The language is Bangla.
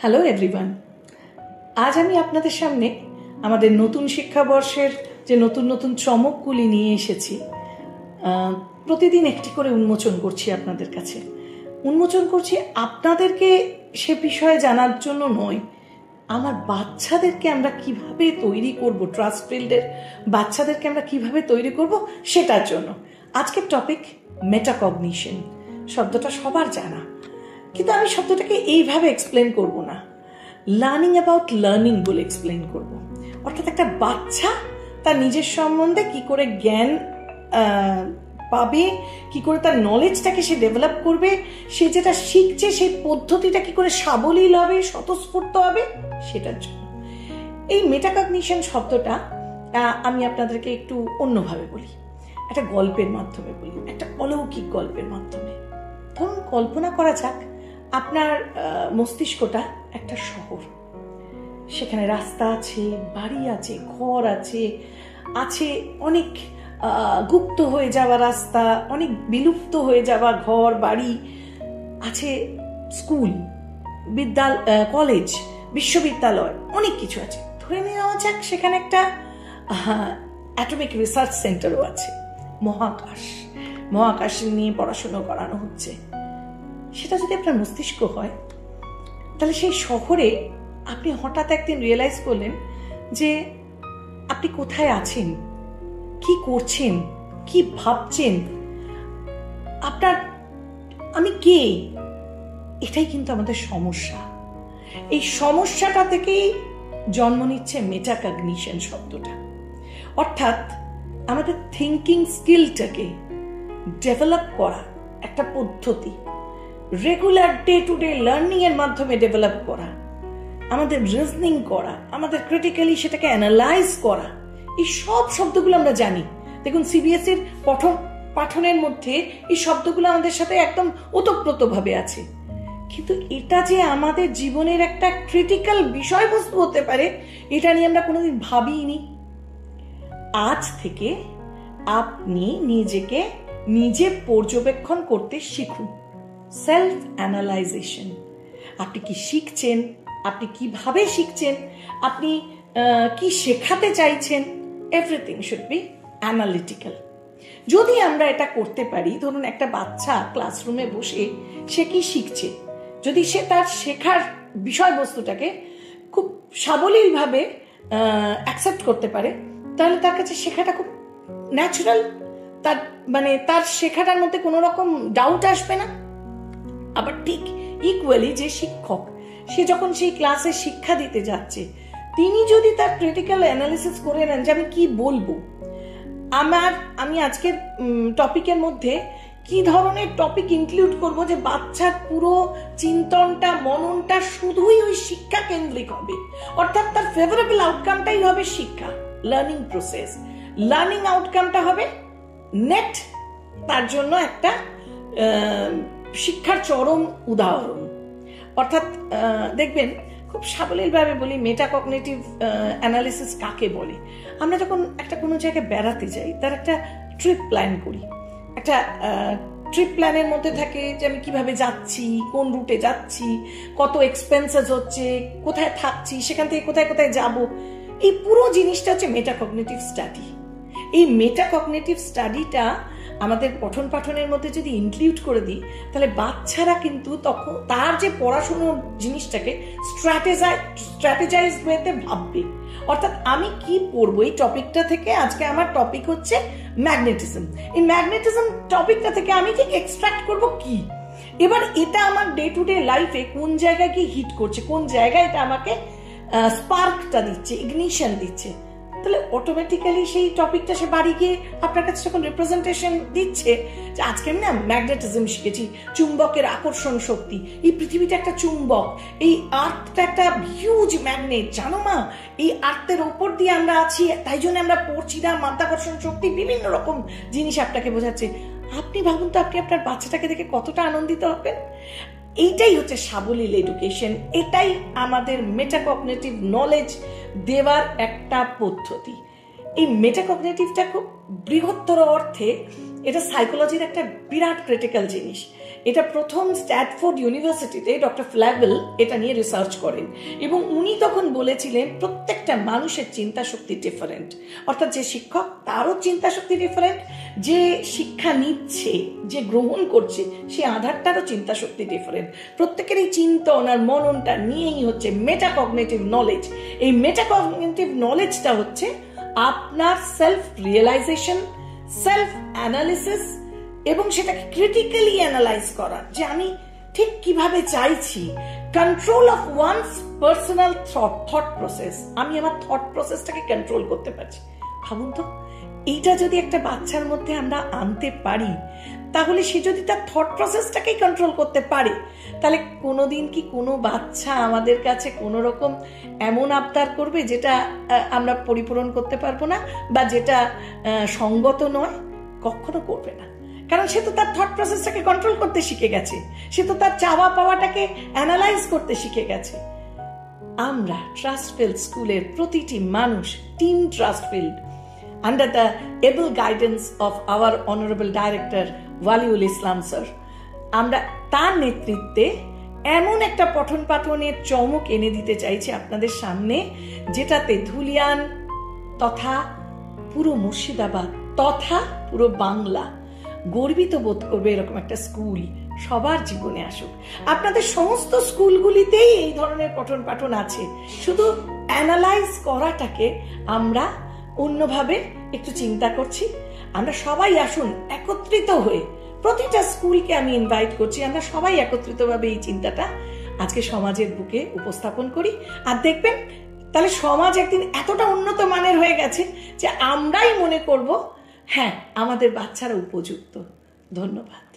হ্যালো এভরিওয়ান, আজ আমি আপনাদের সামনে আমাদের নতুন শিক্ষাবর্ষের যে নতুন নতুন চমকগুলি নিয়ে এসেছি। প্রতিদিন একটি করে উন্মোচন করছি আপনাদের কাছে। উন্মোচন করছি আপনাদেরকে সে বিষয়ে জানার জন্য নয়, আমার বাচ্চাদেরকে আমরা কিভাবে তৈরি করব, ট্রাস্ট ফিল্ডের বাচ্চাদেরকে আমরা কিভাবে তৈরি করব সেটার জন্য। আজকের টপিক মেটাকগনিশন। শব্দটা সবার জানা, কিন্তু আমি শব্দটাকে এইভাবে এক্সপ্লেন করব না, লার্নিং অ্যাবাউট লার্নিং বলে এক্সপ্লেন করব। অর্থাৎ একটা বাচ্চা তার নিজের সম্বন্ধে কি করে জ্ঞান পাবে, কি করে তার নলেজটাকে সে ডেভেলপ করবে, সে যেটা শিখছে সেই পদ্ধতিটা কি করে সাবলীল হবে, স্বতঃস্ফূর্ত হবে, সেটার জন্য এই মেটাকগনিশন শব্দটা আমি আপনাদেরকে একটু অন্যভাবে বলি, একটা গল্পের মাধ্যমে বলি, একটা অলৌকিক গল্পের মাধ্যমে। ধরুন, কল্পনা করা যাক আপনার মস্তিষ্কটা একটা শহর, সেখানে রাস্তা আছে, বাড়ি আছে, ঘর আছে, আছে অনেক গুপ্ত হয়ে যাওয়া রাস্তা, অনেক বিলুপ্ত হয়ে যাওয়া ঘর বাড়ি, আছে স্কুল, কলেজ, বিশ্ববিদ্যালয়, অনেক কিছু আছে। ধরে নেওয়া যাক সেখানে একটা অ্যাটমিক রিসার্চ সেন্টারও আছে, মহাকাশ নিয়ে পড়াশুনো করানো হচ্ছে। সেটা যদি আপনার মস্তিষ্ক হয়, তাহলে সেই শহরে আপনি হঠাৎ একদিন রিয়েলাইজ করলেন যে আপনি কোথায় আছেন, কি করছেন, কি ভাবছেন, আপনার আমি কে। এটাই কিন্তু আমাদের সমস্যা। এই সমস্যাটা থেকেই জন্ম নিচ্ছে মেটাকগনিশন শব্দটা। অর্থাৎ আমাদের থিঙ্কিং স্কিলটাকে ডেভেলপ করা একটা পদ্ধতি, regular day to day learning এর মাধ্যমে ডেভেলপ করা, আমাদের রিজনিং করা, আমাদের ক্রিটিক্যালি সেটাকে অ্যানালাইজ করা, এই সব শব্দগুলো আমরা জানি। দেখুন, সিবিএসইর পাঠনের মধ্যে এই শব্দগুলো আমাদের সাথে একদম ওতপ্রোতভাবে আছে, কিন্তু এটা যে আমাদের জীবনের একটা ক্রিটিক্যাল বিষয়বস্তু হতে পারে, এটা নিয়ে আমরা কোনোদিন ভাবিনি। আজ থেকে আপনি নিজেকে নিজে পর্যবেক্ষণ করতে শিখুন, সেলফ অ্যানালাইজেশন। আপনি কি শিখছেন, আপনি কিভাবে শিখছেন, আপনি কি শেখাতে চাইছেন, এভরিথিং শুড বি অ্যানালিটিক্যাল। যদি আমরা এটা করতে পারি, ধরুন একটা বাচ্চা ক্লাসরুমে বসে সে কি শিখছে, যদি সে তার শেখার বিষয়বস্তুটাকে খুব সাবলীলভাবে অ্যাকসেপ্ট করতে পারে, তাহলে তার কাছে শেখাটা খুব ন্যাচারাল, তার শেখাটার মধ্যে কোনো রকম ডাউট আসবে না। আবার ঠিক ইকুয়ালি যে শিক্ষক, সে যখন সেই ক্লাসে শিক্ষা দিতে যাচ্ছে, তিনি যদি তার ক্রিটিক্যাল অ্যানালিসিস করে নেন যে আমি কি বলবো, আমি আজকের টপিকের মধ্যে কি ধরনের টপিক ইনক্লুড করব যে বাচ্চার পুরো চিন্তনটা, মননটা শুধুই ওই শিক্ষা কেন্দ্রিক হবে, অর্থাৎ তার ফেভারেবল আউটকামটাই হবে শিক্ষা, লার্নিং প্রসেস। লার্নিং আউটকামটা হবে নেট তার জন্য একটা শিক্ষার চরম উদাহরণ। অর্থাৎ দেখবেন, খুব সাবলীলভাবে বলি, মেটাকগনিটিভ অ্যানালিসিস কাকে বলে। আমরা যখন কোনো জায়গায় বেড়াতে যাই, তার একটা ট্রিপ প্ল্যান করি। একটা ট্রিপ প্ল্যানের মধ্যে থাকে যে আমি কিভাবে যাচ্ছি, কোন রুটে যাচ্ছি, কত এক্সপেন্সেস হচ্ছে, কোথায় থাকছি, সেখান থেকে কোথায় কোথায় যাব। এই পুরো জিনিসটা হচ্ছে মেটাকগনিটিভ স্টাডি। এই মেটাকগনিটিভ স্টাডিটা আমাদের পঠন পাঠনের মধ্যে যদি ইনক্লুড করে দিই, তাহলে বাচ্চারা কিন্তু তখন তার যে পড়াশোনার জিনিসটাকে স্ট্র্যাটেজাইজ ওয়েতে ভাববে। অর্থাৎ আমি কি পড়বো এই টপিকটা থেকে, আজকে আমার টপিক হচ্ছে ম্যাগনেটিজম, এই ম্যাগনেটিজম টপিকটা থেকে আমি ঠিক এক্সট্রাক্ট করব কি, এবার এটা আমার ডে টু ডে লাইফে কোন জায়গায় কি হিট করছে, কোন জায়গায় এটা আমাকে স্পার্কটা দিচ্ছে, ইগনিশন দিচ্ছে। তাহলে অটোমেটিক্যালি সেই টপিকটা সে বাড়ি গিয়ে আপনার কাছে যখন রিপ্রেজেন্টেশন দিচ্ছে যে আজকে আমি না ম্যাগনেটিজম শিখেছি, চুম্বকের আকর্ষণ শক্তি, এই পৃথিবীটা একটা চুম্বক, এই আর্থটা একটা হিউজ ম্যাগনেট, জানো মা, এই আর্থের ওপর দিয়ে আমরা আছি, তাই জন্য আমরা পড়ছি না, মাধ্যাকর্ষণ শক্তি, বিভিন্ন রকম জিনিস আপনাকে বোঝাচ্ছে। আপনি ভাবুন তো, আপনি আপনার বাচ্চাটাকে দেখে কতটা আনন্দিত হবেন। এইটাই হচ্ছে সাবলীল এডুকেশন, এটাই আমাদের মেটাকগনিটিভ নলেজ দেওয়ার একটা পদ্ধতি। এই মেটাকগনিটিভটা খুব বৃহত্তর অর্থে এটা সাইকোলজির একটা বিরাট ক্রিটিক্যাল জিনিস। এটা প্রথম স্ট্যাটফোর্ড ইউনিভার্সিটিতে ডক্টর ফ্ল্যাভেল এটা নিয়ে রিসার্চ করেন, এবং উনি তখন বলেছিলেন প্রত্যেকটা মানুষের চিন্তা শক্তি ডিফারেন্ট, অর্থাৎ যে শিক্ষক তারও চিন্তা শক্তি ডিফারেন্ট, যে শিক্ষা নিচ্ছে, যে গ্রহণ করছে সে আধারটারও চিন্তা শক্তি ডিফারেন্ট। প্রত্যেকের এই চিন্তন আর মননটা নিয়েই হচ্ছে মেটাকগনিটিভ নলেজ। এই মেটাকগনিটিভ নলেজটা হচ্ছে আপনার সেলফ রিয়েলাইজেশন, সেলফ অ্যানালিসিস, এবং সেটাকে ক্রিটিক্যালি অ্যানালাইজ করা যে আমি ঠিক কিভাবে চাইছি। Control of one's personal thought process, আমি আমার থট প্রসেসটাকে কন্ট্রোল করতে পারছি। ভাবুন তো, এইটা যদি একটা বাচ্চার মধ্যে আমরা আনতে পারি, তাহলে সে যদি তার থট প্রসেসটাকেই কন্ট্রোল করতে পারে, তাহলে কোনোদিন কি কোনো বাচ্চা আমাদের কাছে কোনো রকম এমন আবদার করবে যেটা আমরা পরিপূরণ করতে পারবো না বা যেটা সঙ্গত নয়? কখনো করবে না, কারণ সে তো তার থট প্রসেসটাকে কন্ট্রোল করতে শিখে গেছে, সে তো তার চাওয়া পাওয়াটাকে অ্যানালাইজ করতে শিখে গেছে। আমরা ট্রাস্টফিল্ড স্কুলের প্রতিটি মানুষ, team Trustfield, under the able guidance of our honorable director Waliul Islam sir, আমরা তার নেতৃত্বে এমন একটা পঠন পাঠনের চমক এনে দিতে চাইছি আপনাদের সামনে, যেটাতে ধুলিয়ান তথা পুরো মুর্শিদাবাদ তথা পুরো বাংলা গর্বিত বোধ করবে এরকম একটা স্কুল সবার জীবনে আসুক। আপনাদের সমস্ত স্কুলগুলিতেই এই ধরনের পঠন পাঠন আছে, শুধু অ্যানালাইজ করাটাকে আমরা অন্যভাবে একটু চিন্তা করছি। আমরা সবাই আসুন একত্রিত হয়ে, প্রতিটা স্কুলকে আমি ইনভাইট করছি, আমরা সবাই একত্রিতভাবে এই চিন্তাটা আজকে সমাজের বুকে উপস্থাপন করি। আর দেখবেন তাহলে সমাজ একদিন এতটা উন্নত মানের হয়ে গেছে যে আমরাই মনে করব হ্যাঁ আমাদের বাচ্চারা উপযুক্ত। ধন্যবাদ।